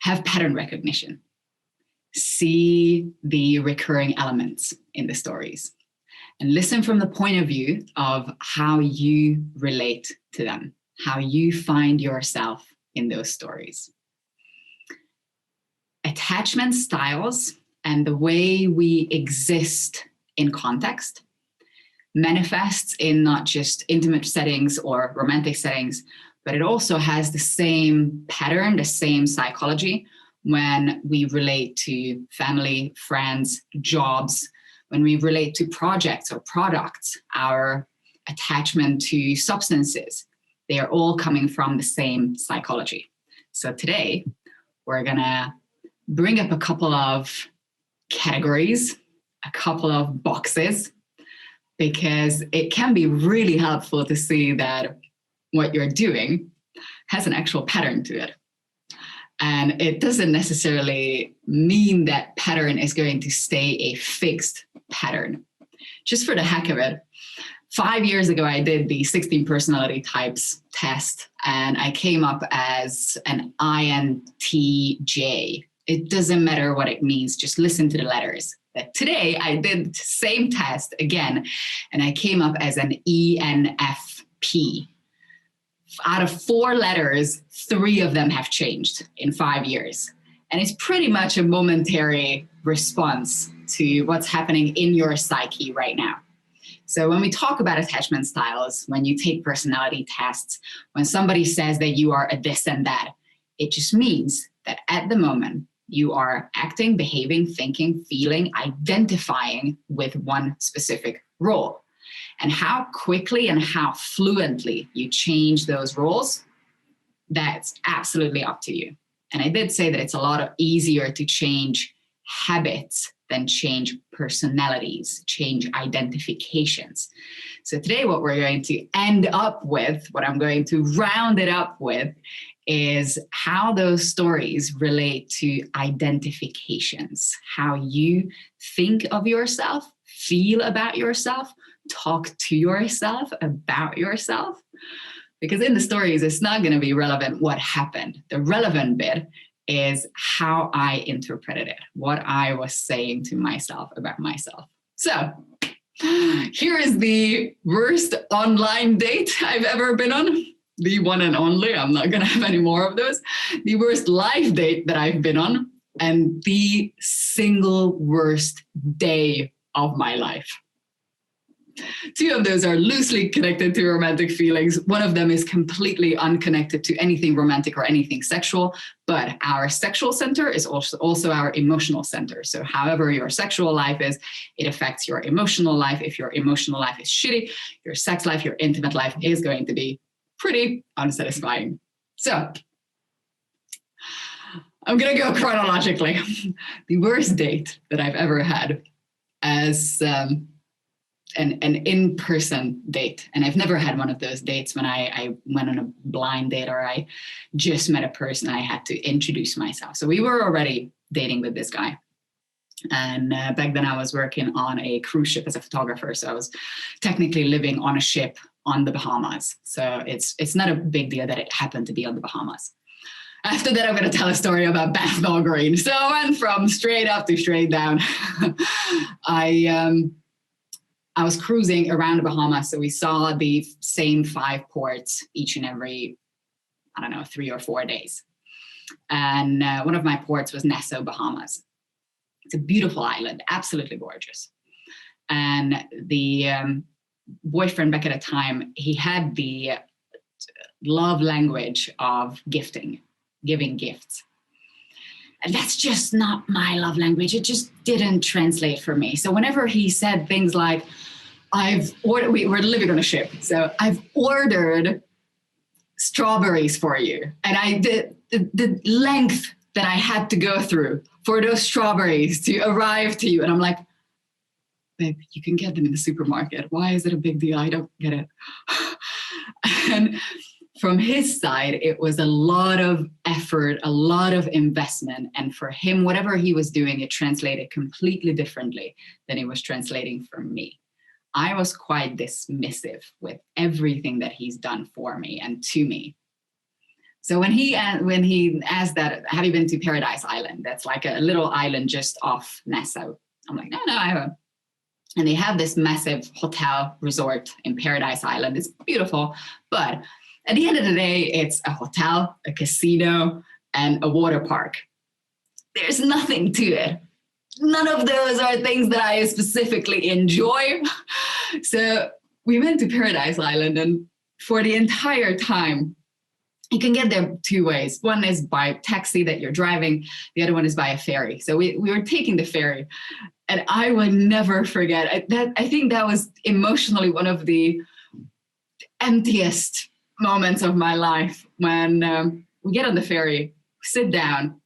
have pattern recognition. See the recurring elements in the stories and listen from the point of view of how you relate to them, how you find yourself in those stories. Attachment styles and the way we exist in context manifests in not just intimate settings or romantic settings, but it also has the same pattern, the same psychology when we relate to family, friends, jobs, when we relate to projects or products, our attachment to substances. They are all coming from the same psychology. So today, we're gonna bring up a couple of categories, a couple of boxes, because it can be really helpful to see that what you're doing has an actual pattern to it. And it doesn't necessarily mean that pattern is going to stay a fixed pattern. Just for the heck of it, 5 years ago, I did the 16 personality types test, and I came up as an INTJ. It doesn't matter what it means, just listen to the letters. But today, I did the same test again, and I came up as an ENFP. Out of 4 letters, 3 of them have changed in 5 years. And it's pretty much a momentary response to what's happening in your psyche right now. So when we talk about attachment styles, when you take personality tests, when somebody says that you are a this and that, it just means that at the moment, you are acting, behaving, thinking, feeling, identifying with one specific role. And how quickly and how fluently you change those roles, that's absolutely up to you. And I did say that it's a lot easier to change habits than change personalities, change identifications. So today what we're going to end up with, what I'm going to round it up with, is how those stories relate to identifications, how you think of yourself, feel about yourself, talk to yourself about yourself. Because in the stories, it's not going to be relevant what happened. The relevant bit is how I interpreted it, what I was saying to myself about myself. So here is the worst online date I've ever been on. The one and only. I'm not going to have any more of those. The worst live date that I've been on, and the single worst day of my life. 2 of those are loosely connected to romantic feelings. One of them is completely unconnected to anything romantic or anything sexual, but our sexual center is also our emotional center. So however your sexual life is, it affects your emotional life. If your emotional life is shitty, your sex life, your intimate life is going to be pretty unsatisfying. So I'm going to go chronologically. The worst date that I've ever had as an in-person date. And I've never had one of those dates when I went on a blind date or I just met a person and I had to introduce myself. So we were already dating with this guy. And back then I was working on a cruise ship as a photographer. So I was technically living on a ship on the Bahamas. So it's not a big deal that it happened to be on the Bahamas. After that, I'm going to tell a story about Bethnal Green. So I went from straight up to straight down. I was cruising around the Bahamas. So we saw the same 5 ports each and every, 3 or 4 days. And one of my ports was Nassau, Bahamas. It's a beautiful island, absolutely gorgeous. And the boyfriend back at the time, he had the love language of giving gifts. And that's just not my love language. It just didn't translate for me. So whenever he said things like, we were living on a ship, so I've ordered strawberries for you. And the length that I had to go through for those strawberries to arrive to you. And I'm like, babe, you can get them in the supermarket. Why is it a big deal? I don't get it. And from his side, it was a lot of effort, a lot of investment. And for him, whatever he was doing, it translated completely differently than it was translating for me. I was quite dismissive with everything that he's done for me and to me. So when he asked that, have you been to Paradise Island? That's like a little island just off Nassau. I'm like, no, I haven't. And they have this massive hotel resort in Paradise Island. It's beautiful. But at the end of the day, it's a hotel, a casino, and a water park. There's nothing to it. None of those are things that I specifically enjoy. So we went to Paradise Island, and for the entire time, you can get there two ways. One is by taxi that you're driving. The other one is by a ferry. So we were taking the ferry. And I will never forget I think that was emotionally one of the emptiest moments of my life when we get on the ferry, sit down,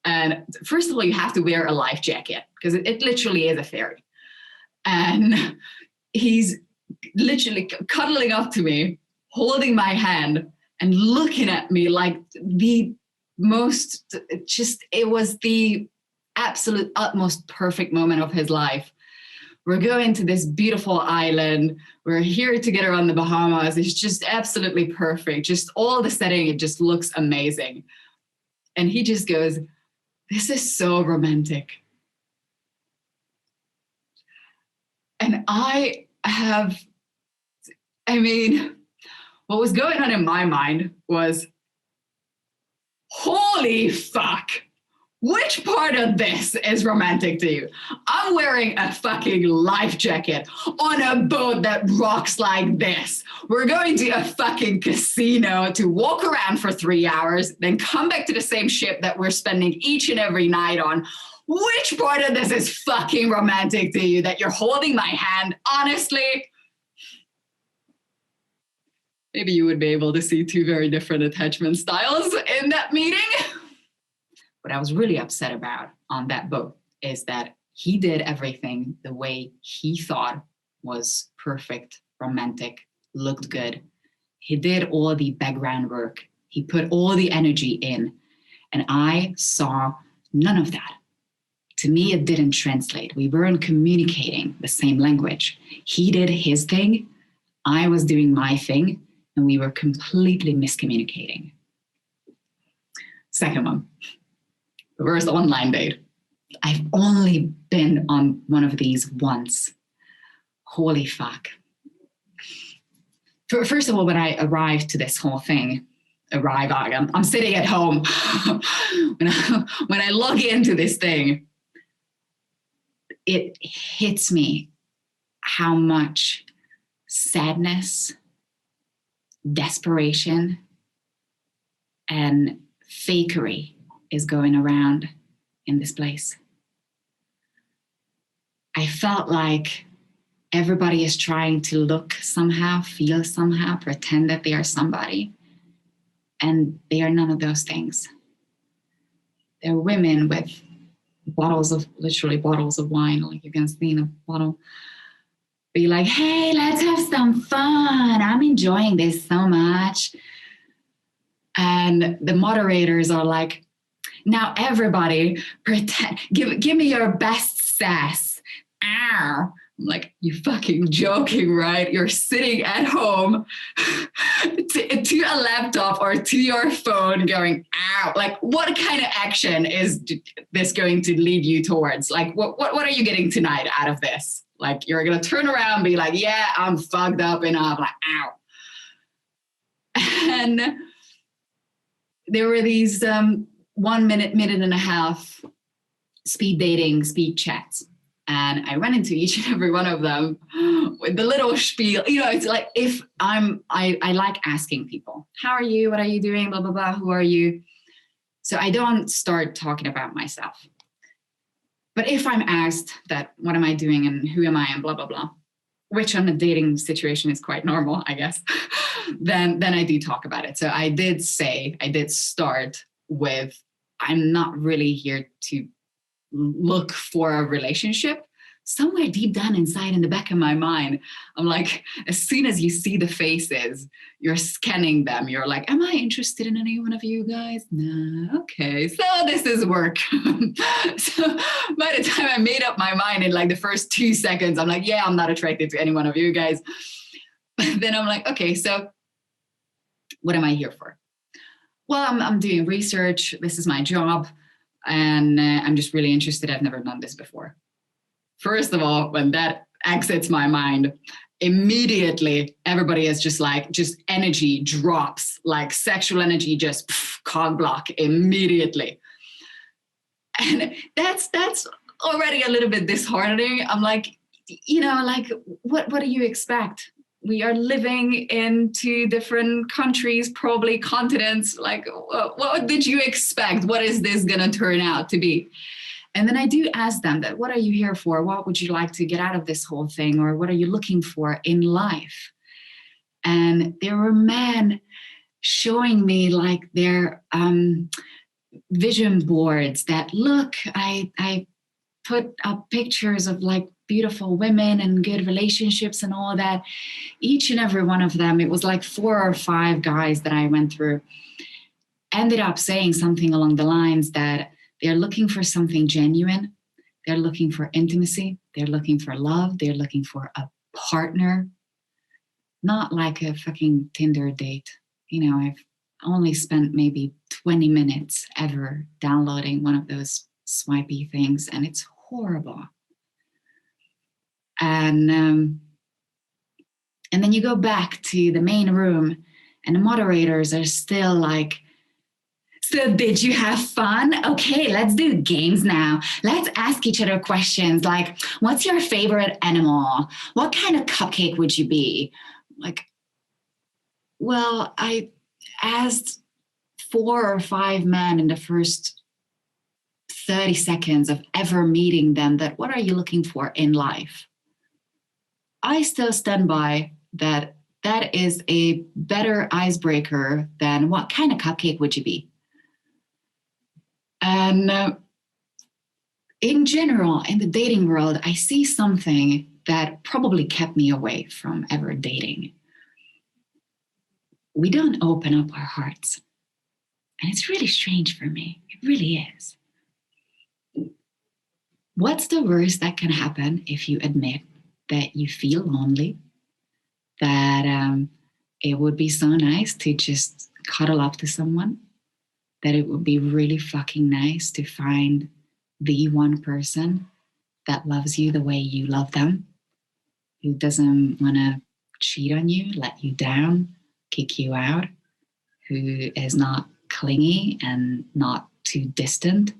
and first of all, you have to wear a life jacket because it literally is a ferry. And he's literally cuddling up to me, holding my hand and looking at me like the most, it was the absolute utmost perfect moment of his life. We're going to this beautiful island. We're here together on the Bahamas. It's just absolutely perfect. Just all the setting, it just looks amazing. And he just goes, this is so romantic. And what was going on in my mind was, holy fuck. Which part of this is romantic to you? I'm wearing a fucking life jacket on a boat that rocks like this. We're going to a fucking casino to walk around for 3 hours, then come back to the same ship that we're spending each and every night on. Which part of this is fucking romantic to you that you're holding my hand? Honestly, maybe you would be able to see two very different attachment styles in that meeting. What I was really upset about on that boat is that he did everything the way he thought was perfect, romantic, looked good. He did all the background work. He put all the energy in, and I saw none of that. To me, it didn't translate. We weren't communicating the same language. He did his thing, I was doing my thing, and we were completely miscommunicating. Second one. Reverse online date. I've only been on one of these once. Holy fuck. First of all, when I arrived to this whole thing, I'm sitting at home. when I log into this thing, it hits me how much sadness, desperation, and fakery is going around in this place. I felt like everybody is trying to look somehow, feel somehow, pretend that they are somebody, and they are none of those things. They're women with literally bottles of wine, like you can see in a bottle. Be like, hey, let's have some fun. I'm enjoying this so much. And the moderators are like, now everybody pretend, give me your best sass. Ow. I'm like, you fucking joking, right? You're sitting at home to a laptop or to your phone going, ow. Like, what kind of action is this going to lead you towards? Like, what are you getting tonight out of this? Like, you're going to turn around and be like, yeah, I'm fucked up enough. Like, ow. And there were these 1 minute and a half speed dating, speed chats. And I ran into each and every one of them with the little spiel. You know, it's like I like asking people, how are you? What are you doing? Blah, blah, blah. Who are you? So I don't start talking about myself. But if I'm asked that, what am I doing and who am I and blah, blah, blah, which on a dating situation is quite normal, I guess, then I do talk about it. So I did start with, I'm not really here to look for a relationship. Somewhere deep down inside in the back of my mind, I'm like, as soon as you see the faces, you're scanning them. You're like, am I interested in any one of you guys? No, okay, so this is work. So by the time I made up my mind in like the first 2 seconds, I'm like, yeah, I'm not attracted to any one of you guys. But then I'm like, okay, so what am I here for? well, I'm doing research. This is my job. And I'm just really interested. I've never done this before. First of all, when that exits my mind, immediately everybody is just like, just energy drops, like sexual energy, just cog block immediately. And that's already a little bit disheartening. I'm like, like what do you expect? We are living in 2 different countries, probably continents. Like, what did you expect? What is this going to turn out to be? And then I do ask them that, what are you here for? What would you like to get out of this whole thing? Or what are you looking for in life? And there were men showing me like their vision boards that, look, I put up pictures of like beautiful women and good relationships and all that. Each and every one of them, it was like 4 or 5 guys that I went through, ended up saying something along the lines that they're looking for something genuine. They're looking for intimacy. They're looking for love. They're looking for a partner, not like a fucking Tinder date. I've only spent maybe 20 minutes ever downloading one of those swipey things, and it's horrible. And then you go back to the main room, and the moderators are still like, so did you have fun? Okay, let's do games now. Let's ask each other questions like, what's your favorite animal? What kind of cupcake would you be? Like, well, I asked 4 or 5 men in the first 30 seconds of ever meeting them that, what are you looking for in life? I still stand by that is a better icebreaker than what kind of cupcake would you be? And in general, in the dating world, I see something that probably kept me away from ever dating. We don't open up our hearts. And it's really strange for me. It really is. What's the worst that can happen if you admit that you feel lonely, that it would be so nice to just cuddle up to someone, that it would be really fucking nice to find the one person that loves you the way you love them, who doesn't want to cheat on you, let you down, kick you out, who is not clingy and not too distant?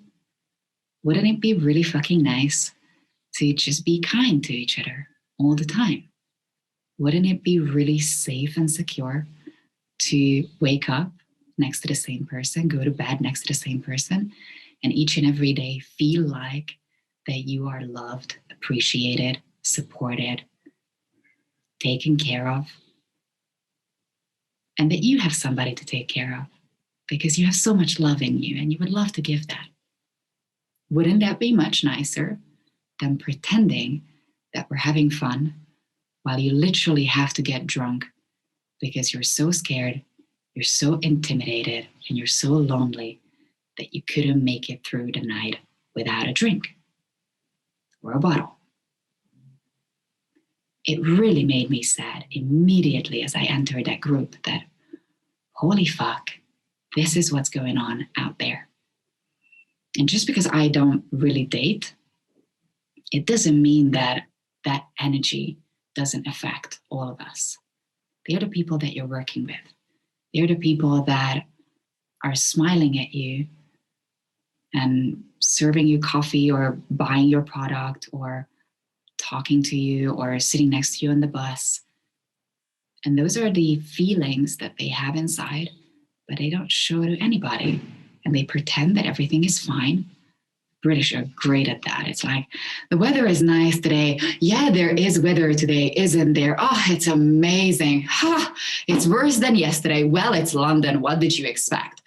Wouldn't it be really fucking nice to just be kind to each other all the time? Wouldn't it be really safe and secure to wake up next to the same person, go to bed next to the same person, and each and every day feel like that you are loved, appreciated, supported, taken care of, and that you have somebody to take care of because you have so much love in you and you would love to give that? Wouldn't that be much nicer than pretending that we're having fun while you literally have to get drunk because you're so scared, you're so intimidated, and you're so lonely that you couldn't make it through the night without a drink or a bottle? It really made me sad immediately as I entered that group that, holy fuck, this is what's going on out there. And just because I don't really date, it doesn't mean that that energy doesn't affect all of us. They're the people that you're working with. They're the people that are smiling at you and serving you coffee or buying your product or talking to you or sitting next to you on the bus. And those are the feelings that they have inside, but they don't show to anybody. And they pretend that everything is fine. British are great at that. It's like, the weather is nice today. Yeah, there is weather today, isn't there? Oh, it's amazing. Ha, it's worse than yesterday. Well, it's London. What did you expect?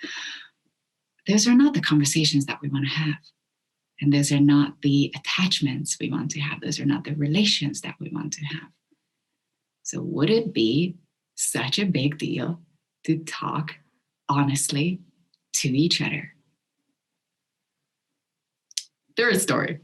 Those are not the conversations that we want to have. And those are not the attachments we want to have. Those are not the relations that we want to have. So would it be such a big deal to talk honestly to each other? Third story.